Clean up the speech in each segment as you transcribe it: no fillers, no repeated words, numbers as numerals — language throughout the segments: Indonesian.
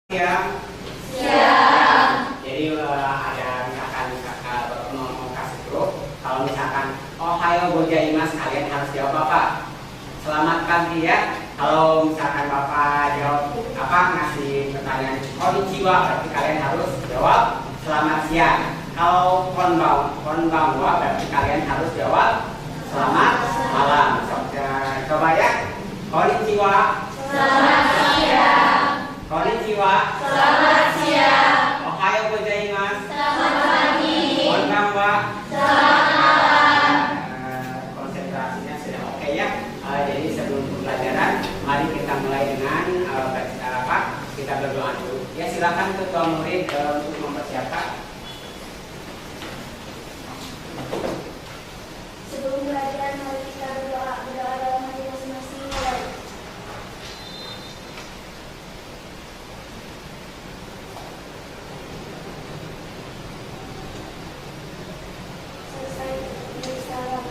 Siang. Siang. Jadi ada misalkan kakak mau kasih grup, kalau misalkan Ohayo gozaimasu kalian harus jawab apa? Selamat pagi ya. Kalau misalkan bapak jawab apa ngasih pertanyaan konnichiwa, berarti kalian harus jawab selamat siang. Kalau konbanwa berarti kalian harus jawab selamat malam. Coba ya. Konnichiwa. Selamat siang. Konnichiwa. Selamat siang. Ohayo gozaimasu. Selamat pagi. Konbanwa. Selamat malam. Konsentrasinya sudah oke ya. Jadi sebelum pembelajaran, mari kita mulai dengan kita berdoa dulu. Ya silakan ketua murid untuk mempersiapkan. Sebelum belajar, mari kita berdoa dalam hati masing-masing. Selesai bersalam.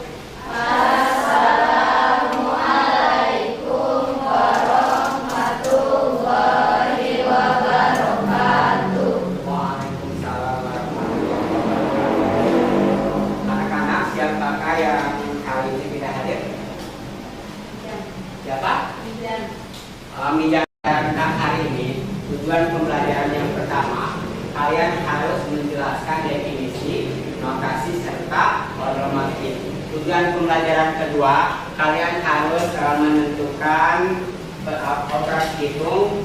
Assalamualaikum warahmatullahi wabarakatuh. Waalaikumsalam warahmatullahi wabarakatuh. Anak-anak, siapakah yang kali ini tidak hadir? Siapa? Mijan. Tentang hari ini, tujuan pembelajaran yang pertama, kalian harus menjelaskan definisi, notasi, serta onomatik. Tujuan pembelajaran kedua, kalian harus menentukan operasi hitung,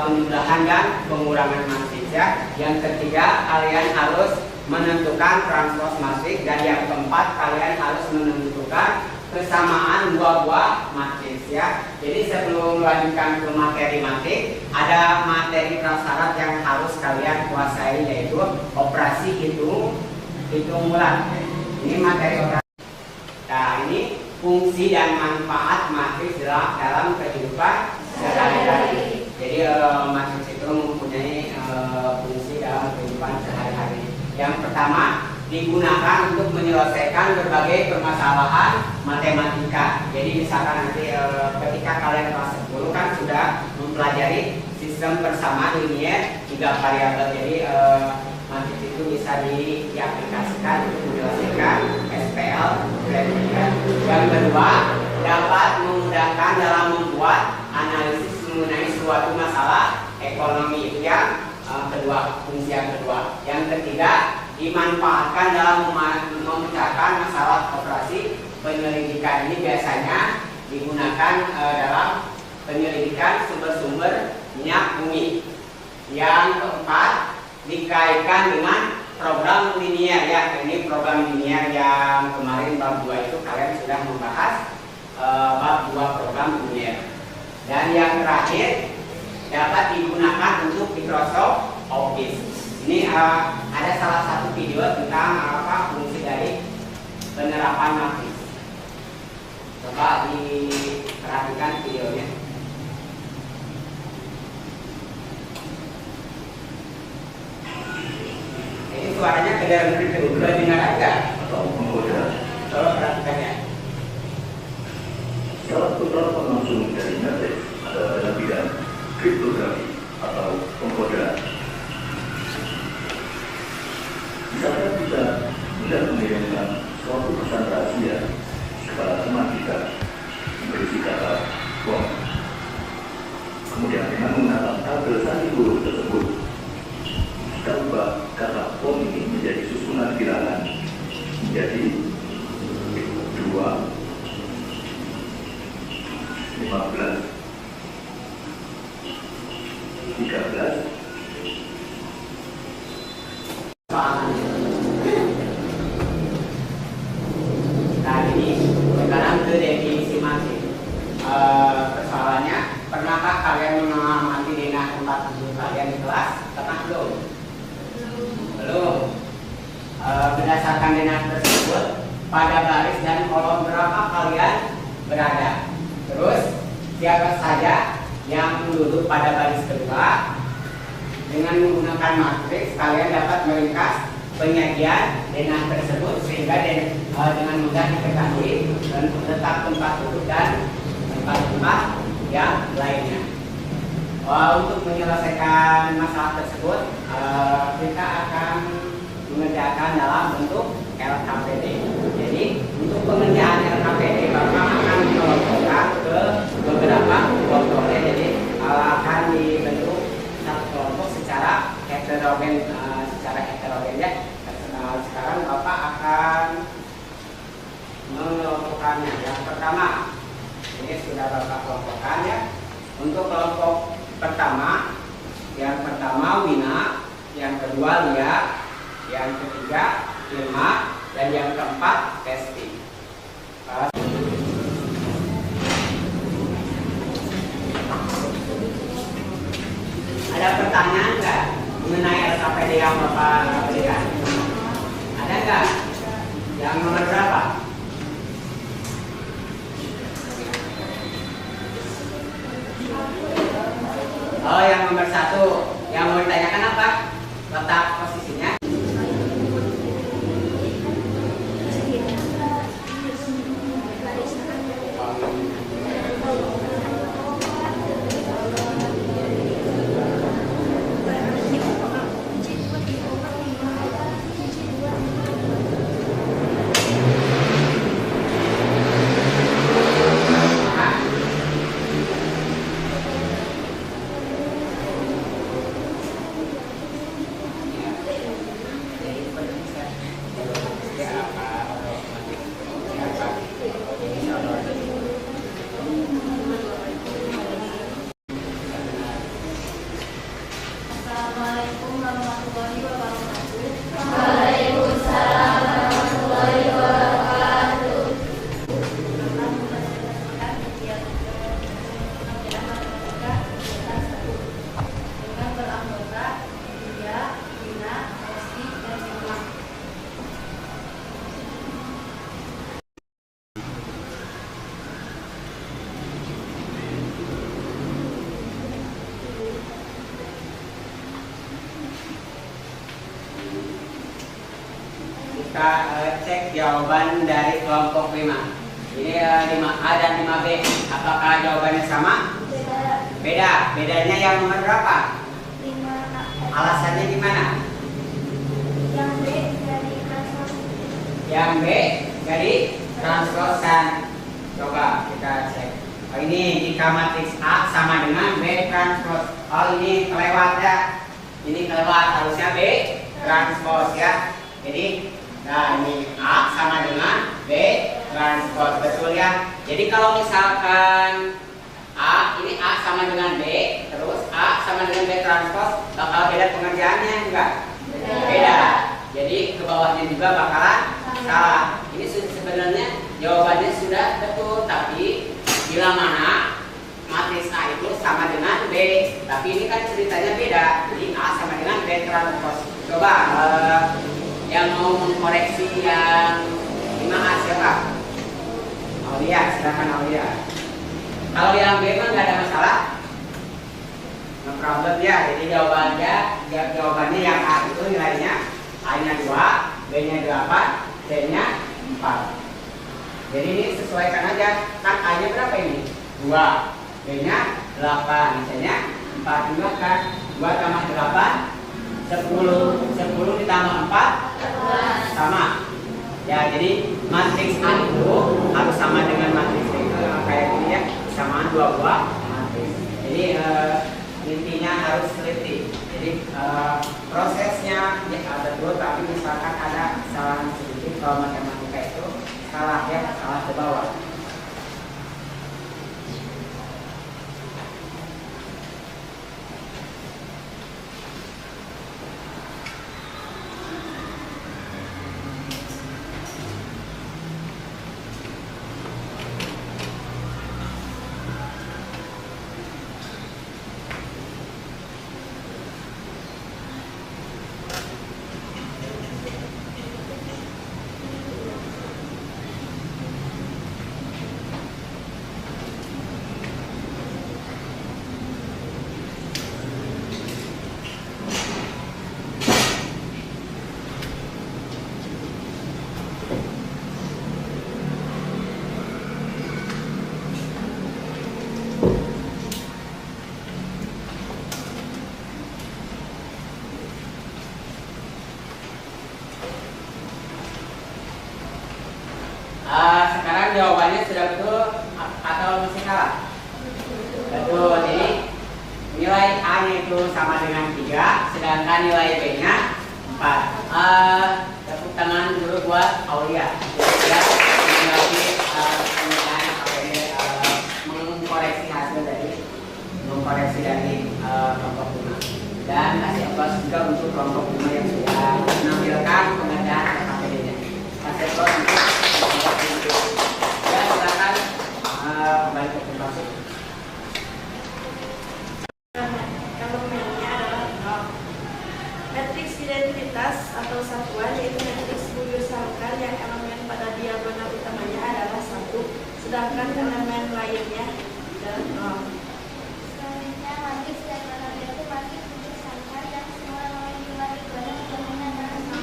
penjumlahan dan pengurangan matris ya. Yang ketiga, kalian harus menentukan transpose matris, dan yang keempat, kalian harus menentukan kesamaan buah-buah matris ya. Jadi sebelum melanjutkan ke materi matrik, ada materi prasyarat yang harus kalian kuasai, yaitu operasi hitung bulat. Ini materi operasi. Nah, ini fungsi dan manfaat matris dalam kehidupan sehari-hari. Jadi matris itu mempunyai fungsi dalam kehidupan sehari-hari. Yang pertama, digunakan untuk menyelesaikan berbagai permasalahan matematika. Jadi misalkan nanti ketika kalian kelas 10 kan sudah mempelajari sistem persamaan linier 3 variabel. Jadi matris itu bisa diaplikasikan untuk menyelesaikan SPL. Yang kedua, dapat memudahkan dalam membuat analisis mengenai suatu masalah ekonomi. Itu yang kedua, fungsi yang kedua. Yang ketiga, dimanfaatkan dalam memecahkan masalah operasi penyelidikan. Ini biasanya digunakan dalam penyelidikan sumber-sumber minyak bumi. Yang keempat, dikaitkan dengan program linier ya. Ini program linier yang kemarin bab 2 itu kalian sudah membahas bab 2 program linier. Dan yang terakhir, dapat digunakan untuk Microsoft Office. Ini ada salah satu video tentang fungsi dari penerapan matris. Coba diperhatikan videonya. Ini suaranya kedengaran aja. Coba perhatikan ya. Salah satu contoh langsung dari matris adalah dalam bidang kriptografi atau pengkodaan. Misalkan kita tidak mengirimkan suatu pesan rahasia kepada teman kita berisi kata bom. Kemudian dengan menggunakan tabel sandi huruf tersebut, kita ubah kata bom ini menjadi susunan bilangan menjadi 2, 15, 13. Nah ini sekarang ke definisi matris. Persoalannya, pernahkah kalian mengamati denah tempat duduk kalian di kelas? Pernah belum? Belum. Berdasarkan denah tersebut, pada baris dan kolom berapa kalian berada? Terus siapa saja yang duduk pada baris kedua? Dengan menggunakan matriks, kalian dapat meringkas penyajian denah tersebut sehingga dengan mudah diketahui dan letak tempat duduk dan tempat-tempat yang lainnya. Untuk menyelesaikan masalah tersebut, kita akan mengerjakan dalam bentuk LKPD. Jadi untuk pengerjaan LKPD Bapak akan dikelompokkan ke beberapa kelompok. Jadi akan dibentuk satu kelompok secara heterogen, ya. Sekarang Bapak akan mengelompokkannya. Yang pertama, ini sudah Bapak kelompokkan ya. Untuk kelompok pertama, yang pertama Wina, yang kedua Lia, yang ketiga Irma, dan yang keempat Testi. Ada pertanyaan nggak mengenai LKPD yang Bapak berikan? Ada nggak? Yang nomor berapa? Oh, yang nomor 1. Yang mau ditanyakan apa? Letak posisinya. Assalamualaikum warahmatullahi wabarakatuh. Waalaikumsalam warahmatullahi wabarakatuh. Akan menjelaskan kegiatan matematika kegiatan 1 dengan beranggota Lia, Wina, Testi, dan Irma. Kita cek jawaban dari kelompok 5. Ini 5A dan 5B. Apakah jawabannya sama? Beda. Bedanya yang nomor berapa? 5A. Alasannya gimana? Yang B dari transport. Yang B dari transkosan. Coba kita cek. Oh, ini jika matriks A sama dengan B transpos. Oh, ini kelewat ya. Ini kelewat, harusnya B transpos ya. Jadi, nah ini A sama dengan B transpos, betul ya. Jadi kalau misalkan ini A sama dengan B, terus A sama dengan B transpos, bakal beda pengerjaannya enggak? Beda. Jadi ke bawahnya juga bakalan salah. Ini sebenarnya jawabannya sudah betul, tapi bila mana matriks A itu sama dengan B, tapi ini kan ceritanya beda. Jadi A sama dengan B transpos. Coba yang mau mengkoreksi yang 5A siapa? Aulia, silakan Aulia. Kalau yang B mah nggak ada masalah, no problem ya. Jadi jawabannya yang A itu nilainya A-nya 2, B-nya 8, C-nya 4. Jadi ini sesuaikan aja. Kan A-nya berapa ini? 2, B-nya 8, C-nya 4 juga kan. 2 tambah 8 10 ditambah 4 sama ya. Jadi matriks A itu harus sama dengan matriks itu kayak gini ya, kesamaan 2 buah matriks. Jadi intinya harus teliti. Jadi prosesnya ya ada dulu, tapi misalkan ada kesalahan sedikit, kalau matematika itu salah ya, salah ke bawah. rekomendasi dari kelompok 5. Dan kasih aplaus juga untuk kelompok 5 yang sudah menampilkan pengadaan KPD-nya. Kasih aplaus untuk kelompok 5. Ya, silakan kembali ke tempat. Elemennya adalah 0. Matriks identitas atau satuan yaitu matriks buyur sangkar yang elemen pada diagonal utamanya adalah 1, sedangkan elemen lainnya adalah 0. Selanjutnya matriks diagonal yaitu matriks buyur sangkar yang semua elemen di diagonal utamanya adalah sama.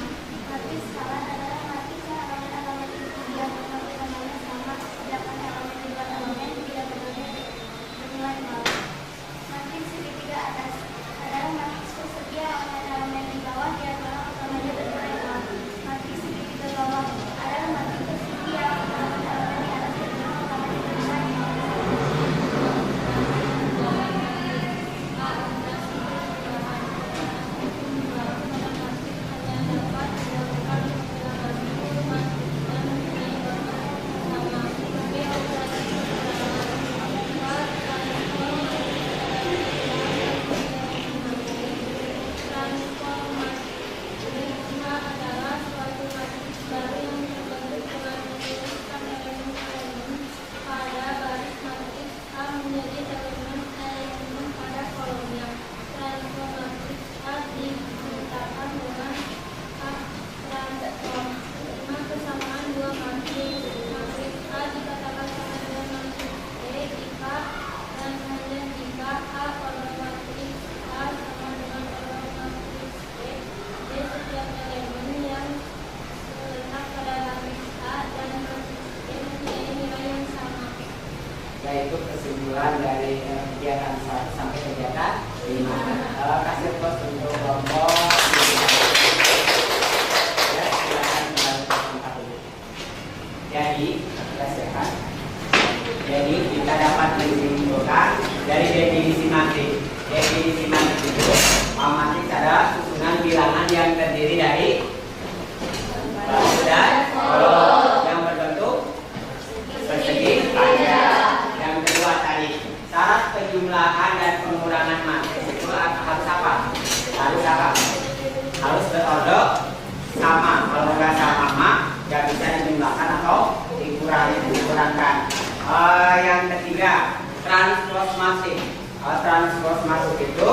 Matriks skalar adalah matriks yang elemen-elemen di diagonal utamanya sama, sedangkan elemen di luar elemen di diagonalnya bernilai 0. Matriks segitiga atas adalah matriks persegi yang elemen-elemen di bawah diagonal utamanya bernilai 0. Matriks segitiga bawah adalah matriks persegi yang elemen-elemen di atas diagonal utamanya bernilai 0. Yaitu kesimpulan dari kegiatan 1 sampai kegiatan 5. Kasih aplaus untuk kelompok. Ya, silakan kembali ke tempat dulu. Jadi, kita silakan. Jadi kita dapat menyimpulkan dari definisi matriks. Definisi matriks itu matriks adalah susunan bilangan yang terdiri dari baris dan kolom yang berbentuk persegi panjang. Yang kedua tadi, syarat penjumlahan dan pengurangan matriks itu harus apa? Harus berorder sama. Kalau nggak sama, nggak bisa dijumlahkan atau dikurangkan. Yang ketiga, transpose matriks. Transpose matriks itu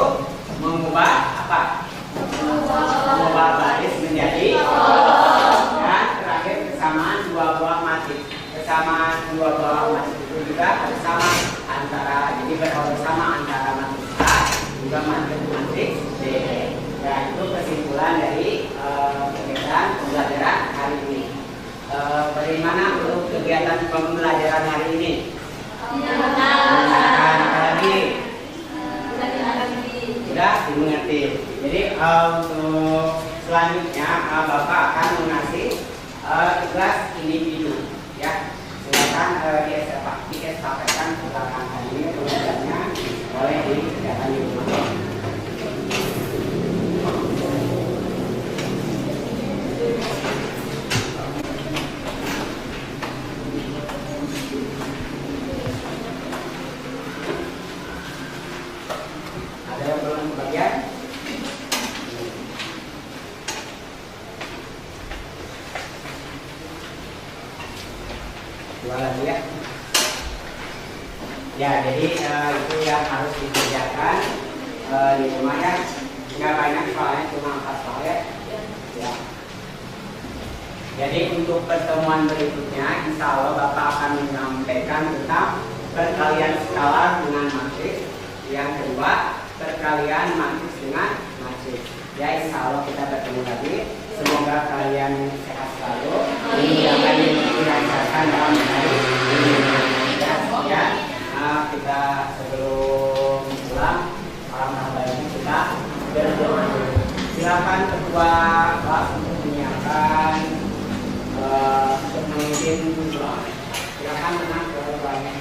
mengubah apa? Mengubah baris menjadi kolom. Dan terakhir kesamaan dua buah matriks. Kesamaan dua buah matriks itu juga harus sama antara, jadi berorder sama antara matriks A juga matriks B. Ya, itu kesimpulan dari kegiatan pembelajaran hari ini. Bagaimana untuk kegiatan pembelajaran hari ini? Lagi sudah dimengerti. Jadi untuk selanjutnya Bapak akan mengasih tugas individu. Ya, silakan diestafetkan ke belakang ini tugasnya oleh di kegiatan di rumah. Ada yang belum kebagian? Dua lagi ya. Ya, jadi itu yang harus dikerjakan di rumah ya. Nggak banyak soalnya, cuma 4 soal ya. Ya. Jadi untuk pertemuan berikutnya, insya Allah Bapak akan menyampaikan tentang perkalian skalar dengan matriks. Yang kedua, perkalian matriks dengan matriks. Ya, insya Allah kita bertemu lagi. Semoga kalian sehat selalu. Ini yang akan dirasakan dalam hari ini. Ya, kita sebelum pulang, alhamdulillah kita berdoa. Silakan ketua kelas untuk menyiapkan untuk memimpin doa. Silakan tenang ketuanya.